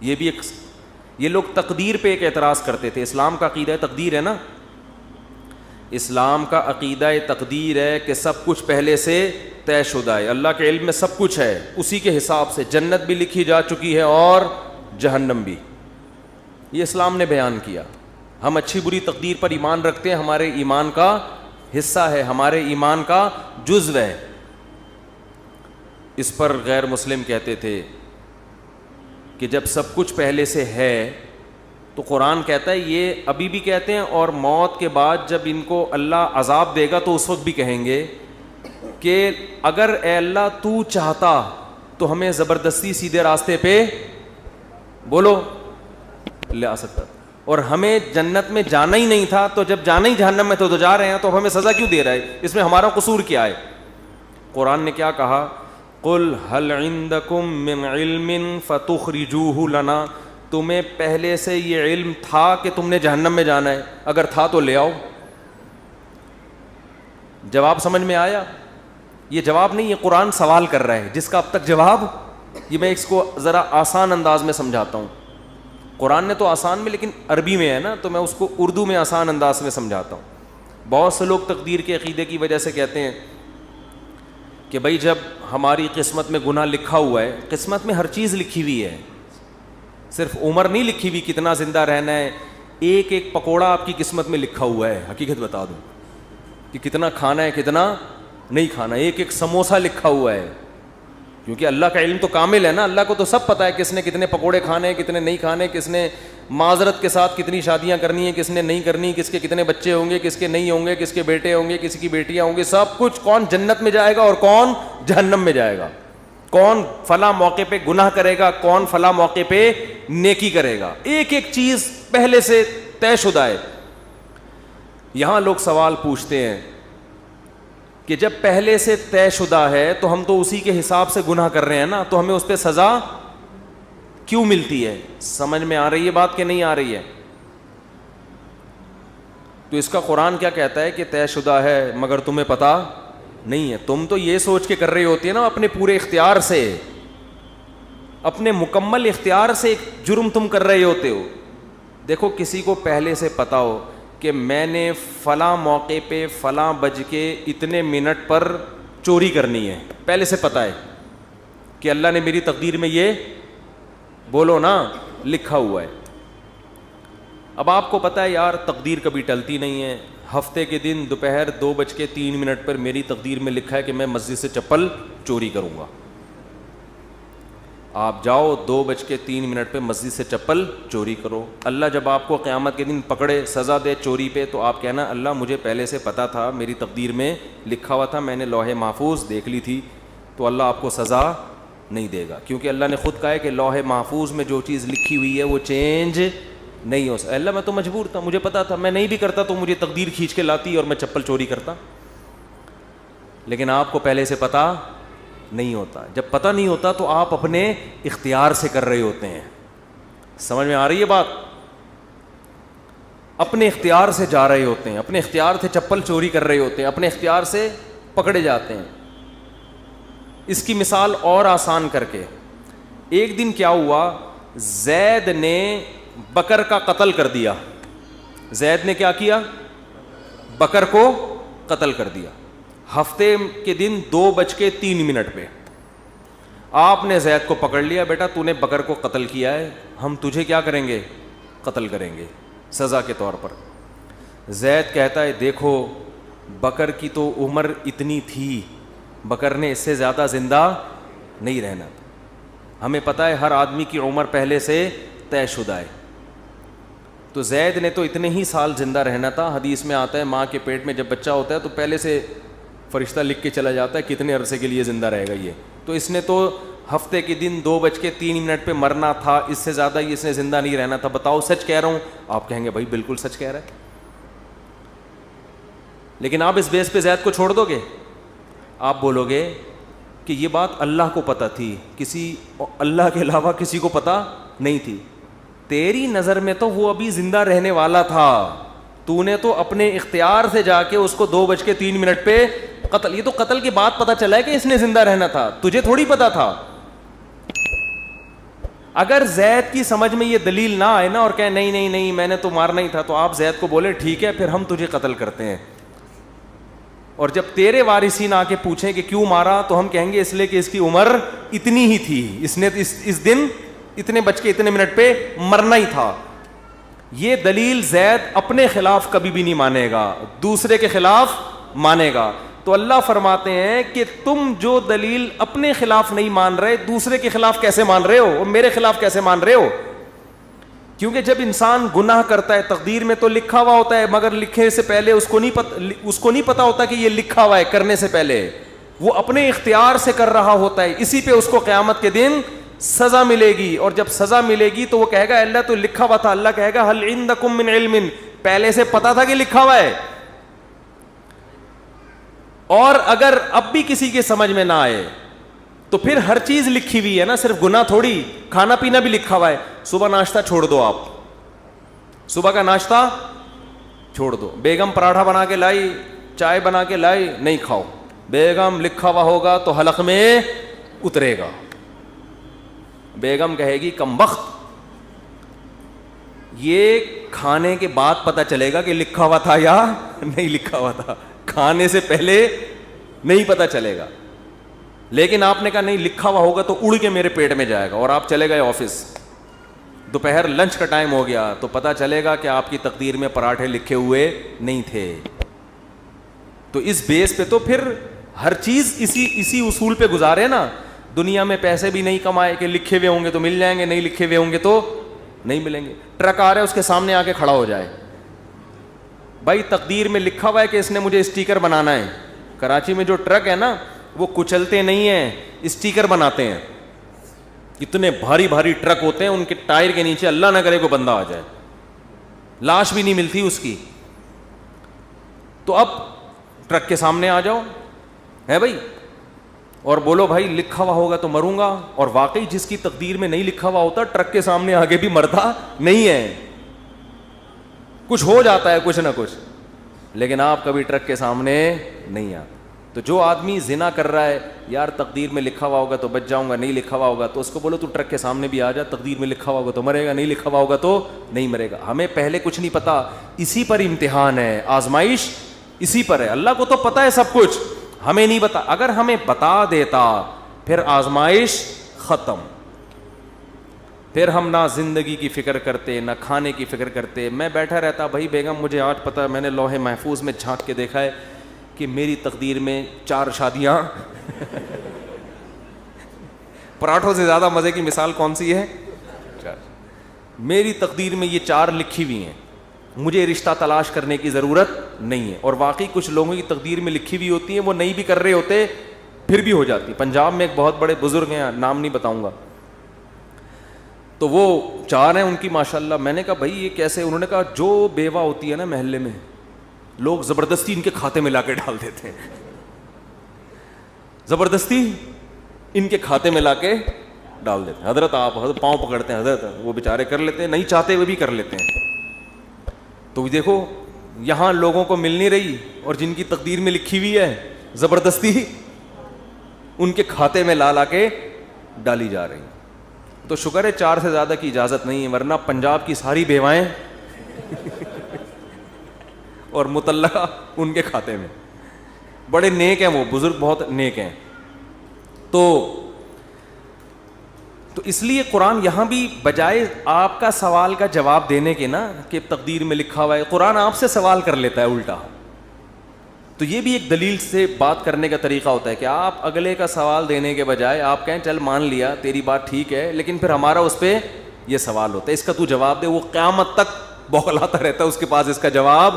یہ بھی ایک، یہ لوگ تقدیر پہ ایک اعتراض کرتے تھے. اسلام کا عقیدہ تقدیر ہے نا, اسلام کا عقیدہ تقدیر ہے کہ سب کچھ پہلے سے طے شدہ ہے, اللہ کے علم میں سب کچھ ہے, اسی کے حساب سے جنت بھی لکھی جا چکی ہے اور جہنم بھی. یہ اسلام نے بیان کیا. ہم اچھی بری تقدیر پر ایمان رکھتے ہیں, ہمارے ایمان کا حصہ ہے, ہمارے ایمان کا جزو ہے. اس پر غیر مسلم کہتے تھے کہ جب سب کچھ پہلے سے ہے تو قرآن کہتا ہے, یہ ابھی بھی کہتے ہیں اور موت کے بعد جب ان کو اللہ عذاب دے گا تو اس وقت بھی کہیں گے کہ اگر اے اللہ تو چاہتا تو ہمیں زبردستی سیدھے راستے پہ بولو لے آ سکتا, اور ہمیں جنت میں جانا ہی نہیں تھا, تو جب جانا ہی جہنم میں تو جا رہے ہیں, تو ہمیں سزا کیوں دے رہا ہے؟ اس میں ہمارا قصور کیا ہے؟ قرآن نے کیا کہا, قل هل عندکم من علم فتخرجوہ لنا, تمہیں پہلے سے یہ علم تھا کہ تم نے جہنم میں جانا ہے؟ اگر تھا تو لے آؤ. جواب سمجھ میں آیا؟ یہ جواب نہیں, یہ قرآن سوال کر رہا ہے جس کا اب تک جواب, یہ میں اس کو ذرا آسان انداز میں سمجھاتا ہوں. قرآن نے تو آسان میں, لیکن عربی میں ہے نا, تو میں اس کو اردو میں آسان انداز میں سمجھاتا ہوں. بہت سے لوگ تقدیر کے عقیدے کی وجہ سے کہتے ہیں کہ بھائی جب ہماری قسمت میں گناہ لکھا ہوا ہے, قسمت میں ہر چیز لکھی ہوئی ہے, صرف عمر نہیں لکھی ہوئی کتنا زندہ رہنا ہے, ایک ایک پکوڑا آپ کی قسمت میں لکھا ہوا ہے. حقیقت بتا دوں کہ کتنا کھانا ہے کتنا نہیں کھانا, ایک ایک سموسہ لکھا ہوا ہے, کیونکہ اللہ کا علم تو کامل ہے نا, اللہ کو تو سب پتہ ہے کس نے کتنے پکوڑے کھانے ہیں کتنے نہیں کھانے, کس نے معذرت کے ساتھ کتنی شادیاں کرنی ہیں کس نے نہیں کرنی, کس کے کتنے بچے ہوں گے کس کے نہیں ہوں گے, کس کے بیٹے ہوں گے کس کی بیٹیاں ہوں گی, سب کچھ, کون جنت میں جائے گا اور کون جہنم میں جائے گا, کون فلاں موقع پہ گناہ کرے گا کون فلاں موقع پہ نیکی کرے گا, ایک ایک چیز پہلے سے طے شدہ ہے. یہاں لوگ سوال پوچھتے ہیں کہ جب پہلے سے طے شدہ ہے تو ہم تو اسی کے حساب سے گناہ کر رہے ہیں نا, تو ہمیں اس پہ سزا کیوں ملتی ہے؟ سمجھ میں آ رہی ہے بات کہ نہیں آ رہی ہے؟ تو اس کا قرآن کیا کہتا ہے کہ طے شدہ ہے مگر تمہیں پتہ نہیں ہے. تم تو یہ سوچ کے کر رہی ہوتی ہے نا, اپنے پورے اختیار سے, اپنے مکمل اختیار سے ایک جرم تم کر رہے ہوتے ہو. دیکھو کسی کو پہلے سے پتہ ہو کہ میں نے فلاں موقع پہ فلاں بج کے اتنے منٹ پر چوری کرنی ہے, پہلے سے پتہ ہے کہ اللہ نے میری تقدیر میں یہ بولو نا لکھا ہوا ہے. اب آپ کو پتہ ہے یار تقدیر کبھی ٹلتی نہیں ہے, ہفتے کے دن دوپہر 2:03 پر میری تقدیر میں لکھا ہے کہ میں مسجد سے چپل چوری کروں گا. آپ جاؤ 2:03 پہ مسجد سے چپل چوری کرو. اللہ جب آپ کو قیامت کے دن پکڑے سزا دے چوری پہ, تو آپ کہنا اللہ مجھے پہلے سے پتہ تھا, میری تقدیر میں لکھا ہوا تھا, میں نے لوح محفوظ دیکھ لی تھی. تو اللہ آپ کو سزا نہیں دے گا, کیونکہ اللہ نے خود کہا ہے کہ لوح محفوظ میں جو چیز لکھی ہوئی ہے وہ چینج نہیں ہو سکتا. اللہ میں تو مجبور تھا, مجھے پتا تھا, میں نہیں بھی کرتا تو مجھے تقدیر کھینچ کے لاتی اور میں چپل چوری کرتا. لیکن آپ کو پہلے سے پتا نہیں ہوتا. جب پتہ نہیں ہوتا تو آپ اپنے اختیار سے کر رہے ہوتے ہیں. سمجھ میں آ رہی ہے بات؟ اپنے اختیار سے جا رہے ہوتے ہیں, اپنے اختیار سے چپل چوری کر رہے ہوتے ہیں, اپنے اختیار سے پکڑے جاتے ہیں. اس کی مثال اور آسان کر کے, ایک دن کیا ہوا, زید نے بکر کا قتل کر دیا. زید نے کیا کیا؟ بکر کو قتل کر دیا. ہفتے کے دن 2:03 پہ آپ نے زید کو پکڑ لیا, بیٹا تو نے بکر کو قتل کیا ہے, ہم تجھے کیا کریں گے؟ قتل کریں گے سزا کے طور پر. زید کہتا ہے دیکھو بکر کی تو عمر اتنی تھی, بکر نے اس سے زیادہ زندہ نہیں رہنا. ہمیں پتہ ہے ہر آدمی کی عمر پہلے سے طے شدہ ہے, تو زید نے تو اتنے ہی سال زندہ رہنا تھا. حدیث میں آتا ہے ماں کے پیٹ میں جب بچہ ہوتا ہے تو پہلے سے فرشتہ لکھ کے چلا جاتا ہے کتنے عرصے کے لیے زندہ رہے گا یہ. تو اس نے تو ہفتے کے دن 2:03 پہ مرنا تھا, اس سے زیادہ اس نے زندہ نہیں رہنا تھا. بتاؤ سچ کہہ رہا ہوں؟ آپ کہیں گے بھائی بالکل سچ کہہ رہا ہے. لیکن آپ اس بیس پہ زید کو چھوڑ دو گے؟ آپ بولو گے کہ یہ بات اللہ کو پتہ تھی, کسی اللہ کے علاوہ کسی کو پتہ نہیں تھی. تیری نظر میں تو وہ ابھی زندہ رہنے والا تھا, تو نے تو اپنے اختیار سے جا کے اس کو 2:03 پہ قتل. یہ تو قتل کے بعد پتہ چلا ہے کہ اس نے زندہ رہنا تھا, تجھے تھوڑی پتہ تھا. اگر زید کی سمجھ میں یہ دلیل نہ آئے نا اور کہے نہیں نہیں نہیں میں نے تو مارنا ہی تھا, تو آپ زید کو بولے ٹھیک ہے پھر ہم تجھے قتل کرتے ہیں, اور جب تیرے وارثین آ کے پوچھیں کہ کیوں مارا تو ہم کہیں گے اس لیے کہ اس کی عمر اتنی ہی تھی, اس نے اس دن اتنے بج کے اتنے منٹ پہ مرنا ہی تھا. یہ دلیل زید اپنے خلاف کبھی بھی نہیں مانے گا, دوسرے کے خلاف مانے گا. تو اللہ فرماتے ہیں کہ تم جو دلیل اپنے خلاف نہیں مان رہے دوسرے کے خلاف کیسے مان رہے ہو, اور میرے خلاف کیسے مان رہے ہو؟ کیونکہ جب انسان گناہ کرتا ہے تقدیر میں تو لکھا ہوا ہوتا ہے, مگر لکھنے سے پہلے اس کو نہیں پتا ہوتا کہ یہ لکھا ہوا ہے. کرنے سے پہلے وہ اپنے اختیار سے کر رہا ہوتا ہے, اسی پہ اس کو قیامت کے دن سزا ملے گی, اور جب سزا ملے گی تو وہ کہے گا اللہ تو لکھا ہوا تھا. اللہ کہے گا هل عندکم من علم, پہلے سے پتا تھا کہ لکھا ہوا ہے. اور اگر اب بھی کسی کے سمجھ میں نہ آئے تو پھر ہر چیز لکھی ہوئی ہے نا, صرف گناہ تھوڑی, کھانا پینا بھی لکھا ہوا ہے. صبح ناشتہ چھوڑ دو, آپ صبح کا ناشتہ چھوڑ دو. بیگم پراٹھا بنا کے لائی, چائے بنا کے لائی, نہیں کھاؤ. بیگم لکھا ہوا ہوگا تو حلق میں اترے گا. بیگم کہے گی کم بخت, یہ کھانے کے بعد پتہ چلے گا کہ لکھا ہوا تھا یا نہیں لکھا ہوا تھا, کھانے سے پہلے نہیں پتہ چلے گا. لیکن آپ نے کہا نہیں لکھا ہوا ہوگا تو اڑ کے میرے پیٹ میں جائے گا, اور آپ چلے گئے آفس, دوپہر لنچ کا ٹائم ہو گیا تو پتہ چلے گا کہ آپ کی تقدیر میں پراٹھے لکھے ہوئے نہیں تھے. تو اس بیس پہ تو پھر ہر چیز اسی اصول پہ گزارے نا. دنیا میں پیسے بھی نہیں کمائے کہ لکھے ہوئے ہوں گے تو مل جائیں گے, نہیں لکھے ہوئے ہوں گے تو نہیں ملیں گے. ٹرک آ رہا ہے اس کے سامنے آ کے کھڑا ہو جائے, بھائی تقدیر میں لکھا ہوا ہے کہ اس نے مجھے اسٹیکر بنانا ہے. کراچی میں جو ٹرک ہے نا وہ کچلتے نہیں ہیں, اسٹیکر بناتے ہیں. اتنے بھاری بھاری ٹرک ہوتے ہیں, ان کے ٹائر کے نیچے اللہ نہ کرے کوئی بندہ آ جائے, لاش بھی نہیں ملتی اس کی. تو اب ٹرک کے سامنے آ جاؤ ہے بھائی, اور بولو بھائی لکھا ہوا ہوگا تو مروں گا, اور واقعی جس کی تقدیر میں نہیں لکھا ہوا ہوتا ٹرک کے سامنے آگے بھی مرتا نہیں ہے, کچھ ہو جاتا ہے کچھ نہ کچھ, لیکن آپ کبھی ٹرک کے سامنے نہیں آتے. تو جو آدمی زنا کر رہا ہے, یار تقدیر میں لکھا ہوا ہوگا تو بچ جاؤں گا, نہیں لکھا ہوا ہوگا تو اس کو بولو تو ٹرک کے سامنے بھی آ جا, تقدیر میں لکھا ہوا ہوگا تو مرے گا, نہیں لکھا ہوا ہوگا تو نہیں مرے گا. ہمیں پہلے کچھ نہیں پتا, اسی پر امتحان ہے, آزمائش اسی پر ہے. اللہ کو تو پتا ہے سب کچھ, ہمیں نہیں بتا. اگر ہمیں بتا دیتا پھر آزمائش ختم, پھر ہم نہ زندگی کی فکر کرتے نہ کھانے کی فکر کرتے. میں بیٹھا رہتا بھائی بیگم مجھے آج پتہ, میں نے لوح محفوظ میں جھانک کے دیکھا ہے کہ میری تقدیر میں 4 شادیاں پراٹھوں سے زیادہ مزے کی مثال کون سی ہے؟ میری تقدیر میں یہ 4 لکھی ہوئی ہیں, مجھے رشتہ تلاش کرنے کی ضرورت نہیں ہے. اور واقعی کچھ لوگوں کی تقدیر میں لکھی ہوئی ہوتی ہیں, وہ نہیں بھی کر رہے ہوتے پھر بھی ہو جاتی. پنجاب میں ایک بہت بڑے بزرگ ہیں, نام نہیں بتاؤں گا, تو وہ 4 ہیں ان کی ماشاءاللہ. میں نے کہا بھائی یہ کیسے؟ انہوں نے کہا جو بیوہ ہوتی ہے نا محلے میں, لوگ زبردستی ان کے کھاتے میں لا کے ڈال دیتے ہیں, زبردستی ان کے کھاتے میں لا کے ڈال دیتے ہیں. حضرت آپ حضرت پاؤں پکڑتے ہیں, حضرت وہ بیچارے کر لیتے ہیں, نہیں چاہتے ہوئے بھی کر لیتے ہیں. تو دیکھو یہاں لوگوں کو مل نہیں رہی, اور جن کی تقدیر میں لکھی ہوئی ہے زبردستی ان کے کھاتے میں لا کے ڈالی جا رہی. تو شکر ہے 4 سے زیادہ کی اجازت نہیں ہے, ورنہ پنجاب کی ساری بیوائیں اور مطلقہ ان کے کھاتے میں. بڑے نیک ہیں وہ بزرگ, بہت نیک ہیں. تو اس لیے قرآن یہاں بھی بجائے آپ کا سوال کا جواب دینے کے نا کہ تقدیر میں لکھا ہوا ہے, قرآن آپ سے سوال کر لیتا ہے الٹا. تو یہ بھی ایک دلیل سے بات کرنے کا طریقہ ہوتا ہے کہ آپ اگلے کا سوال دینے کے بجائے آپ کہیں چل مان لیا تیری بات ٹھیک ہے, لیکن پھر ہمارا اس پہ یہ سوال ہوتا ہے, اس کا تو جواب دے. وہ قیامت تک بوکھلاتا رہتا ہے, اس کے پاس اس کا جواب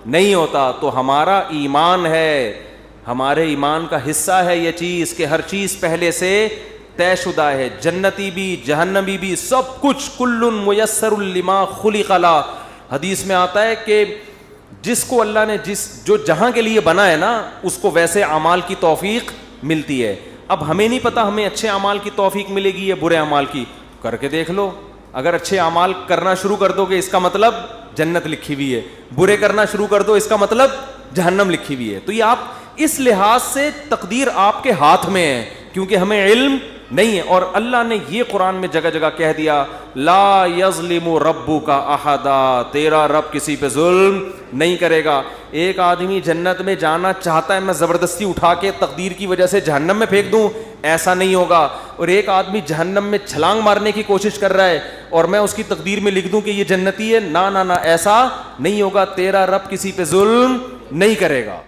نہیں ہوتا. تو ہمارا ایمان ہے, ہمارے ایمان کا حصہ ہے یہ چیز کہ ہر چیز پہلے سے طے شدہ ہے, جنتی بھی جہنمی بھی سب کچھ. کل میسر لما خلق له, حدیث میں آتا ہے کہ جس کو اللہ نے جو جہاں کے لیے بنا ہے نا اس کو ویسے اعمال کی توفیق ملتی ہے. اب ہمیں نہیں پتا ہمیں اچھے اعمال کی توفیق ملے گی یا برے اعمال کی, کر کے دیکھ لو. اگر اچھے اعمال کرنا شروع کر دو گے اس کا مطلب جنت لکھی ہوئی ہے, برے کرنا شروع کر دو اس کا مطلب جہنم لکھی ہوئی ہے. تو یہ آپ اس لحاظ سے تقدیر آپ کے ہاتھ میں ہے, کیونکہ ہمیں علم نہیں ہے. اور اللہ نے یہ قرآن میں جگہ جگہ کہہ دیا لا یظلم ربک احدا, تیرا رب کسی پہ ظلم نہیں کرے گا. ایک آدمی جنت میں جانا چاہتا ہے, میں زبردستی اٹھا کے تقدیر کی وجہ سے جہنم میں پھینک دوں, ایسا نہیں ہوگا. اور ایک آدمی جہنم میں چھلانگ مارنے کی کوشش کر رہا ہے اور میں اس کی تقدیر میں لکھ دوں کہ یہ جنتی ہے, نہ نہ نہ, ایسا نہیں ہوگا. تیرا رب کسی پہ ظلم نہیں کرے گا.